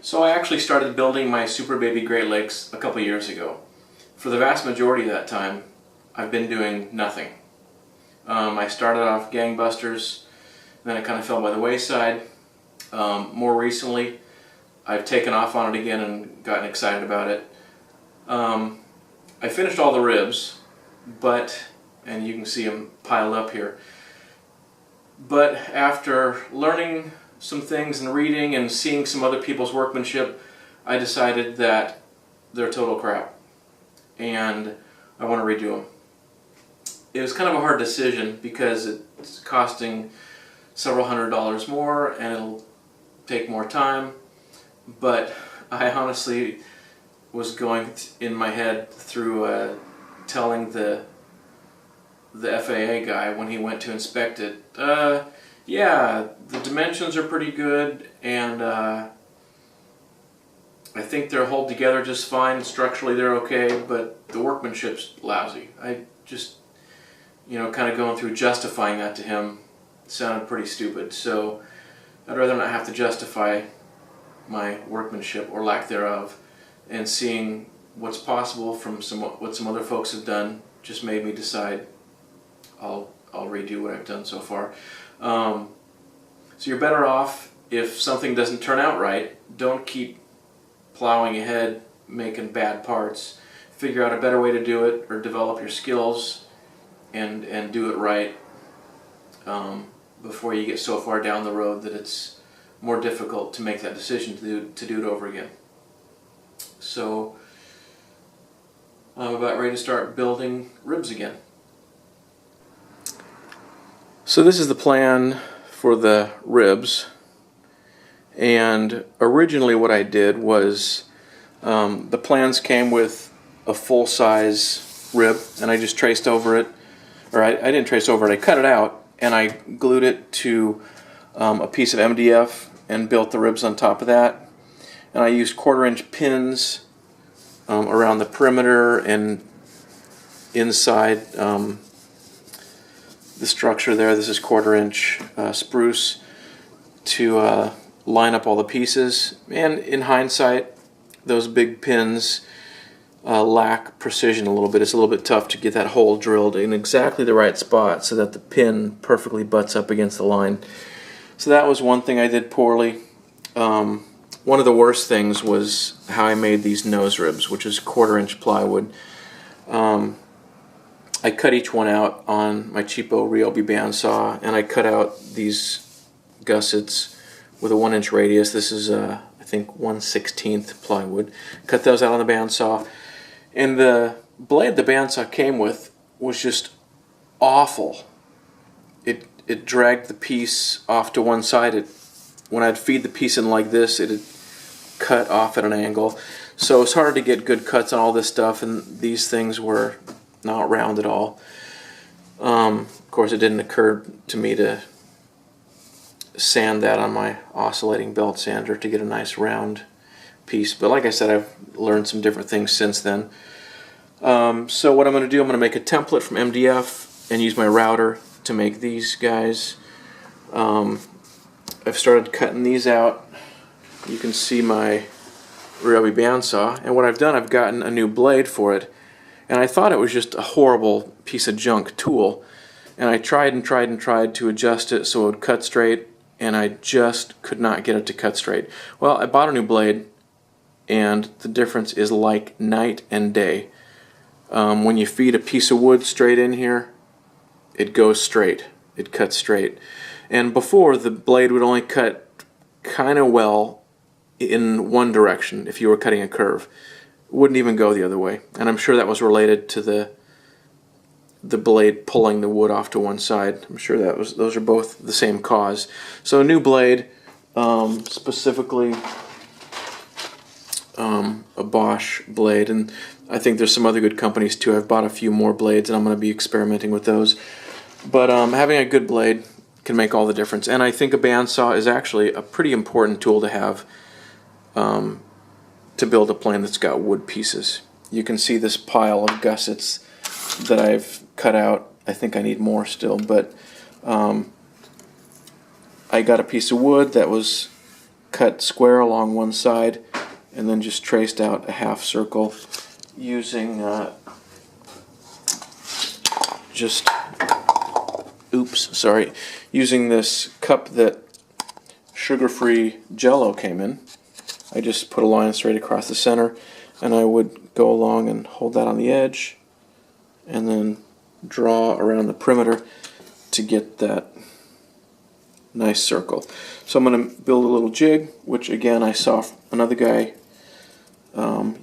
So I actually started building my Super Baby Great Lakes a couple years ago. For the vast majority of that time, I've been doing nothing. I started off gangbusters, then it kind of fell by the wayside. More recently, I've taken off on it again and gotten excited about it. I finished all the ribs, and you can see them piled up here. But after learning some things and reading and seeing some other people's workmanship, I decided that they're total crap and I want to redo them. It was kind of a hard decision because it's costing several $100s more and it'll take more time, but I honestly was going in my head through telling the FAA guy when he went to inspect it, yeah, the dimensions are pretty good, and I think they're hold together just fine. Structurally they're okay, but the workmanship's lousy. I just, kind of going through justifying that to him sounded pretty stupid. So I'd rather not have to justify my workmanship or lack thereof, and seeing what's possible from what some other folks have done just made me decide I'll redo what I've done so far. So you're better off, if something doesn't turn out right, don't keep plowing ahead making bad parts. Figure out a better way to do it, or develop your skills and do it right before you get so far down the road that it's more difficult to make that decision to do it over again. So I'm about ready to start building ribs again. So this is the plan for the ribs, and originally what I did was the plans came with a full-size rib, and I just traced over it, or I didn't trace over it, I cut it out and I glued it to a piece of MDF and built the ribs on top of that. And I used 1/4-inch pins around the perimeter and inside the structure there. This is 1/4-inch spruce to line up all the pieces. And in hindsight, those big pins lack precision a little bit. It's a little bit tough to get that hole drilled in exactly the right spot so that the pin perfectly butts up against the line. So that was one thing I did poorly. One of the worst things was how I made these nose ribs, which is 1/4-inch plywood. I cut each one out on my cheapo Ryobi bandsaw, and I cut out these gussets with a 1-inch radius. This is I think 1/16 plywood. Cut those out on the bandsaw, and the blade the bandsaw came with was just awful. It dragged the piece off to one side. When I'd feed the piece in like this, it'd cut off at an angle. So it's hard to get good cuts on all this stuff, and these things were not round at all. Of course, it didn't occur to me to sand that on my oscillating belt sander to get a nice round piece. But like I said, I've learned some different things since then. So what I'm going to do, I'm going to make a template from MDF and use my router to make these guys. I've started cutting these out. You can see my Ryobi bandsaw, and what I've done, I've gotten a new blade for it, and I thought it was just a horrible piece of junk tool, and I tried and tried and tried to adjust it so it would cut straight, and I just could not get it to cut straight. Well, I bought a new blade, and the difference is like night and day. When you feed a piece of wood straight in here, it goes straight. It cuts straight. And before, the blade would only cut kind of well in one direction if you were cutting a curve. It wouldn't even go the other way. And I'm sure that was related to the blade pulling the wood off to one side. I'm sure those are both the same cause. So a new blade, specifically a Bosch blade, and I think there's some other good companies too. I've bought a few more blades, and I'm going to be experimenting with those. But having a good blade can make all the difference. And I think a bandsaw is actually a pretty important tool to have to build a plane that's got wood pieces. You can see this pile of gussets that I've cut out. I think I need more still, but I got a piece of wood that was cut square along one side and then just traced out a half circle using using this cup that sugar-free Jell-O came in. I just put a line straight across the center, and I would go along and hold that on the edge and then draw around the perimeter to get that nice circle. So I'm going to build a little jig, which again I saw another guy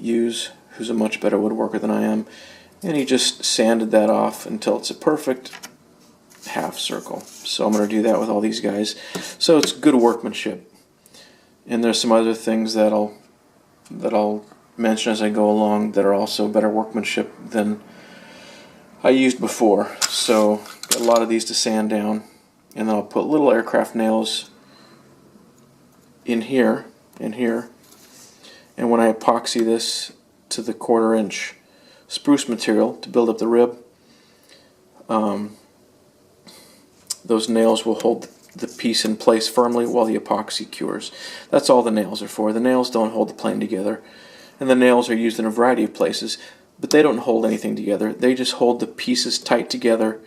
use, who's a much better woodworker than I am, and he just sanded that off until it's a perfect half circle. So I'm going to do that with all these guys. So it's good workmanship. And there's some other things that I'll mention as I go along that are also better workmanship than I used before. So got a lot of these to sand down, and then I'll put little aircraft nails in here and here. And when I epoxy this to the 1/4 inch spruce material to build up the rib, those nails will hold the piece in place firmly while the epoxy cures. That's all the nails are for. The nails don't hold the plane together. And the nails are used in a variety of places, but they don't hold anything together. They just hold the pieces tight together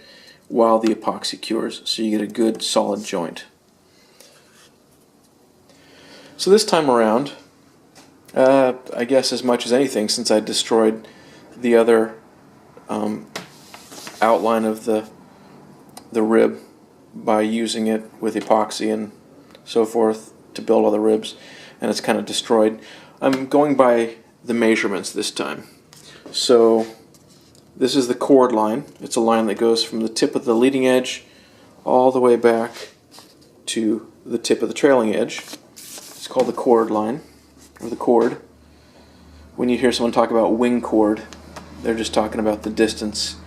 while the epoxy cures, so you get a good solid joint. So this time around, I guess as much as anything, since I destroyed the other outline of the rib by using it with epoxy and so forth to build all the ribs, and it's kind of destroyed, I'm going by the measurements this time. So this is the chord line. It's a line that goes from the tip of the leading edge all the way back to the tip of the trailing edge. It's called the chord line, or the chord. When you hear someone talk about wing chord, they're just talking about the distance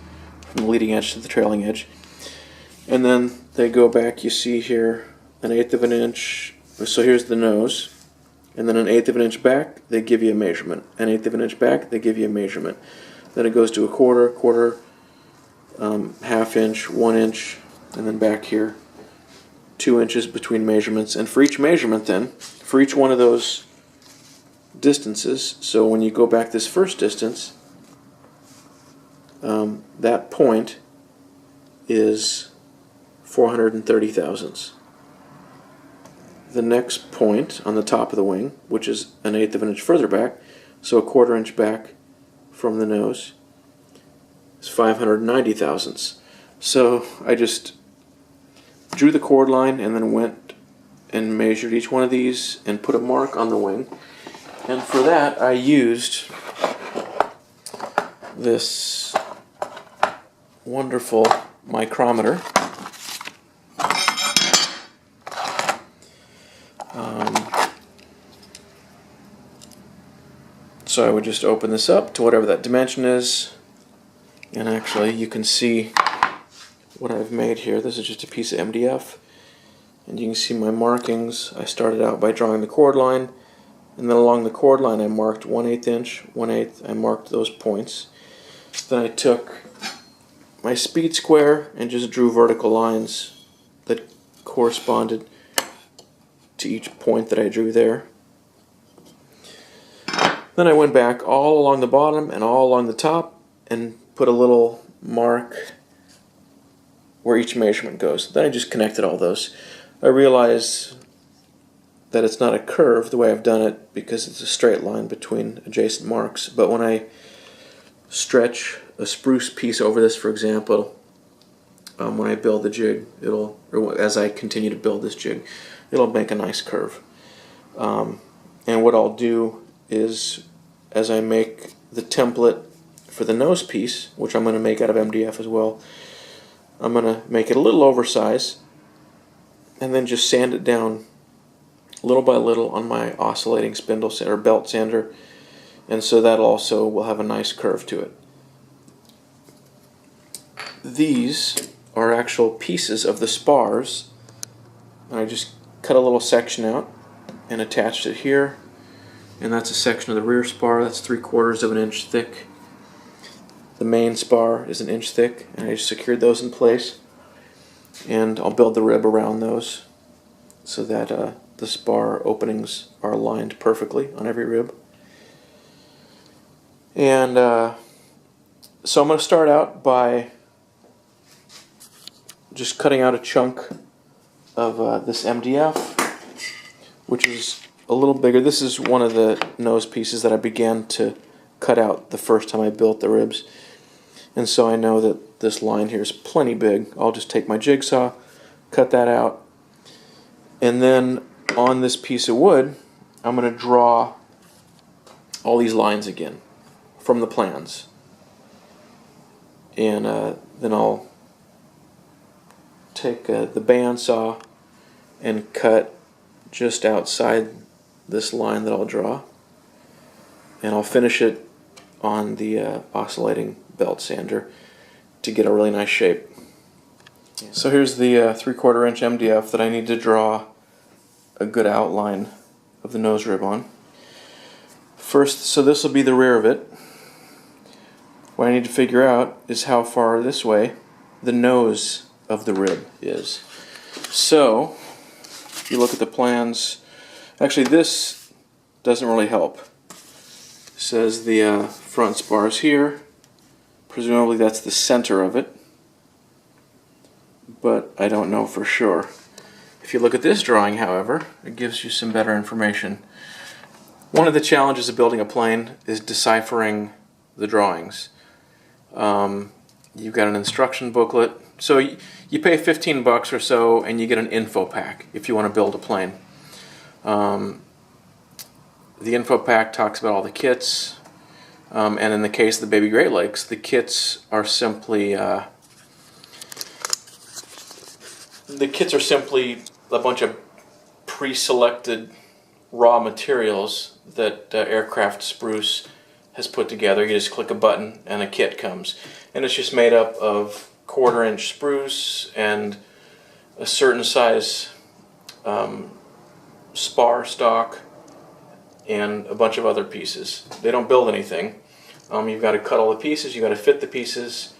from the leading edge to the trailing edge. And then they go back, you see here, 1/8 of an inch. So here's the nose. And then 1/8 of an inch back, they give you a measurement. 1/8 of an inch back, they give you a measurement. Then it goes to a quarter, half inch, 1 inch, and then back here, 2 inches between measurements. And for each measurement then, for each one of those distances, so when you go back this first distance, that point is 430 thousandths. The next point on the top of the wing, which is 1/8 of an inch further back, so a 1/4 inch back from the nose, is 590 thousandths. So I just drew the chord line and then went and measured each one of these and put a mark on the wing. And for that I used this wonderful micrometer. So I would just open this up to whatever that dimension is, and actually you can see what I've made here. This is just a piece of MDF, and you can see my markings. I started out by drawing the chord line, and then along the chord line I marked 1/8 inch, 1/8. I marked those points. Then I took my speed square and just drew vertical lines that corresponded to each point that I drew there. Then I went back all along the bottom and all along the top and put a little mark where each measurement goes. Then I just connected all those. I realized that it's not a curve the way I've done it because it's a straight line between adjacent marks, but when I stretch a spruce piece over this, for example, when I build the jig, or as I continue to build this jig, it'll make a nice curve. And what I'll do is, as I make the template for the nose piece, which I'm going to make out of MDF as well, I'm going to make it a little oversized and then just sand it down little by little on my oscillating spindle or belt sander, and so that also will have a nice curve to it. These are actual pieces of the spars, and I just cut a little section out and attached it here. And that's a section of the rear spar. That's 3/4 of an inch thick. The main spar is an inch thick, and I just secured those in place. And I'll build the rib around those so that the spar openings are aligned perfectly on every rib. And so I'm going to start out by just cutting out a chunk of this MDF, which is a little bigger. This is one of the nose pieces that I began to cut out the first time I built the ribs. And so I know that this line here is plenty big. I'll just take my jigsaw, cut that out, and then on this piece of wood, I'm going to draw all these lines again from the plans. And then I'll take the bandsaw and cut just outside this line that I'll draw. And I'll finish it on the oscillating belt sander to get a really nice shape. So here's the 3/4 inch MDF that I need to draw a good outline of the nose rib on. First, so this will be the rear of it. What I need to figure out is how far this way the nose of the rib is. So, if you look at the plans, actually this doesn't really help. It says the front spar is here. Presumably that's the center of it, but I don't know for sure. If you look at this drawing, however, it gives you some better information. One of the challenges of building a plane is deciphering the drawings. You've got an instruction booklet. So you pay $15 or so and you get an info pack if you want to build a plane. The info pack talks about all the kits, and in the case of the Baby Great Lakes, the kits are simply a bunch of pre-selected raw materials that Aircraft Spruce has put together. You just click a button and a kit comes, and it's just made up of 1/4 inch spruce and a certain size spar stock and a bunch of other pieces. They don't build anything. You've got to cut all the pieces, you've got to fit the pieces,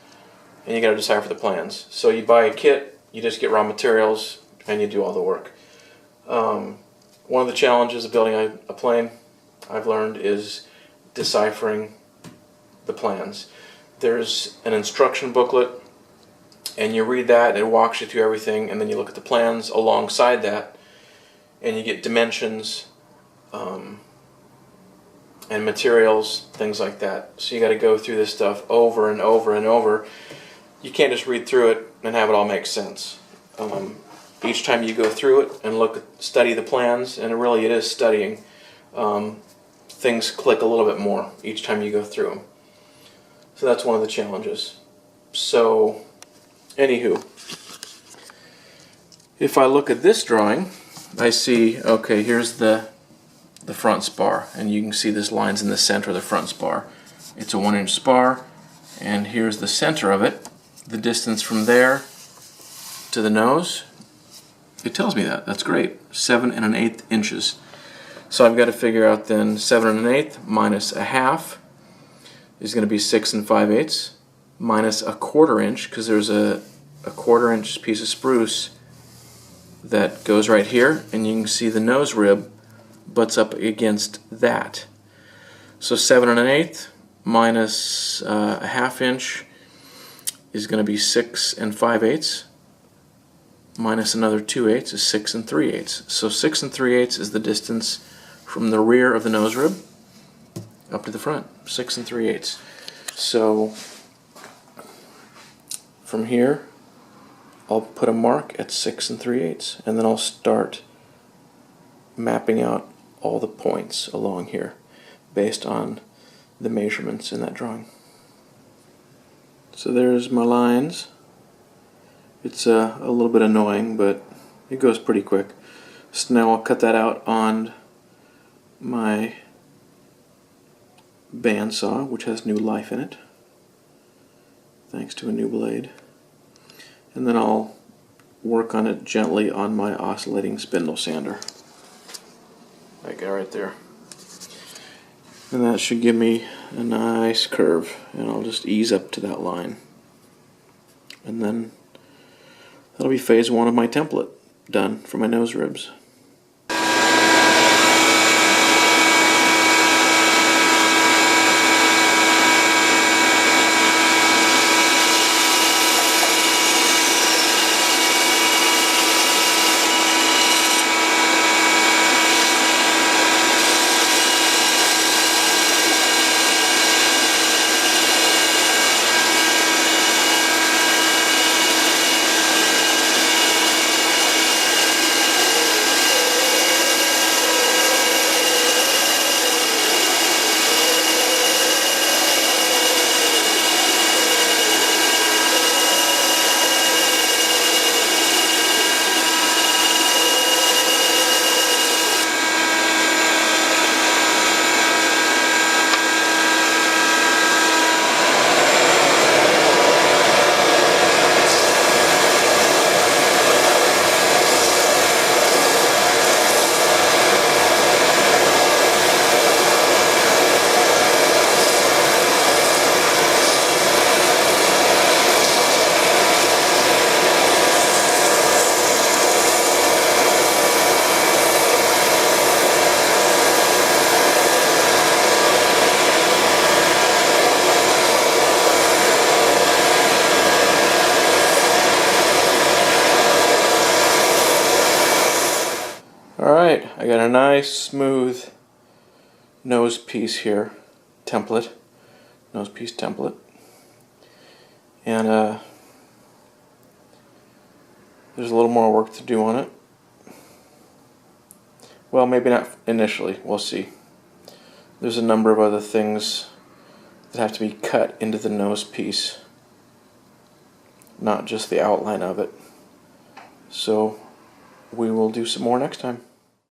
and you got to decipher the plans. So you buy a kit, you just get raw materials, and you do all the work. One of the challenges of building a plane, I've learned, is deciphering the plans. There's an instruction booklet, and you read that, and it walks you through everything, and then you look at the plans alongside that, and you get dimensions and materials, things like that. So you got to go through this stuff over and over and over. You can't just read through it and have it all make sense. Each time you go through it and study the plans, and it is studying, things click a little bit more each time you go through them. So that's one of the challenges. So, anywho, if I look at this drawing, I see, okay, here's the front spar, and you can see this line's in the center of the front spar. It's a 1 inch spar, and here's the center of it. The distance from there to the nose, it tells me that. That's great. 7 1/8 inches. So I've got to figure out then 7 1/8 minus a half is going to be 6 5/8 minus a 1/4 inch, because there's a 1/4 inch piece of spruce that goes right here, and you can see the nose rib butts up against that. So 7 1/8 minus a half inch is going to be 6 5/8 minus another 2/8 is 6 3/8. So 6 3/8 is the distance from the rear of the nose rib up to the front. 6 3/8. So from here, I'll put a mark at 6 3/8, and then I'll start mapping out all the points along here based on the measurements in that drawing. So there's my lines. It's a little bit annoying, but it goes pretty quick. So now I'll cut that out on my bandsaw, which has new life in it, thanks to a new blade. And then I'll work on it gently on my oscillating spindle sander. That guy right there. And that should give me a nice curve, and I'll just ease up to that line. And then that'll be phase 1 of my template done for my nose ribs. I got a nice smooth nose piece here, nose piece template, and there's a little more work to do on it. Well, maybe not initially, we'll see. There's a number of other things that have to be cut into the nose piece, not just the outline of it. So we will do some more next time.